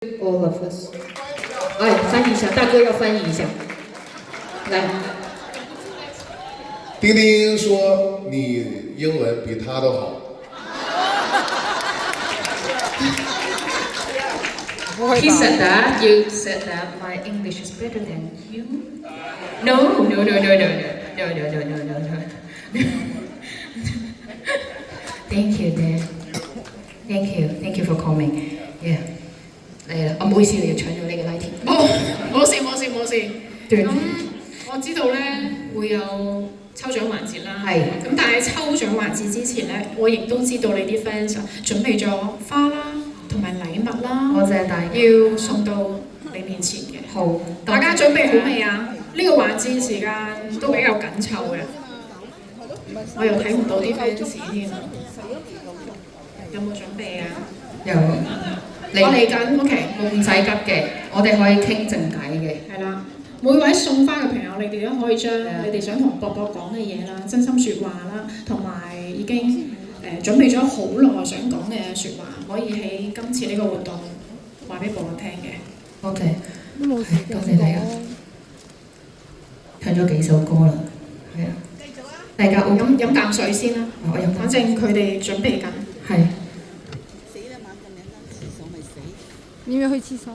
All of us。哎，翻译一下，大哥要翻译一下。来，丁丁说你英文比他都好。He said that. You said that my English is better than you. No, no, no, no, no, no, no, no, no, no, no, no. Thank you, Dan. Thank you for coming. Yeah. 嚟啦，我唔好意思，你要搶咗你嘅拉條。冇事。對咁我知道咧會有抽獎環節啦。係。咁但係抽獎環節之前咧，我亦都知道你啲 fans 準備咗花啦，同埋禮物啦。我謝大家。要送到你面前嘅。好，大家準備好未啊？呢個環節時間都比較緊湊嘅。我又睇唔到啲 fans 添，有冇準備啊？有。我嚟緊 ，OK。唔使急嘅，我哋可以傾靜偈嘅。係啦，每位送花嘅朋友，你哋都可以將你哋想同博博講嘅嘢啦、真心説話啦，同埋已經準備咗好耐想講嘅説話，可以喺今次呢個活動話俾博博聽嘅。OK，都冇時間多謝大家。唱咗幾首歌啦，係啊。大家飲啖水先啦。我飲。反正佢哋準備緊。係。你要唔要去廁所？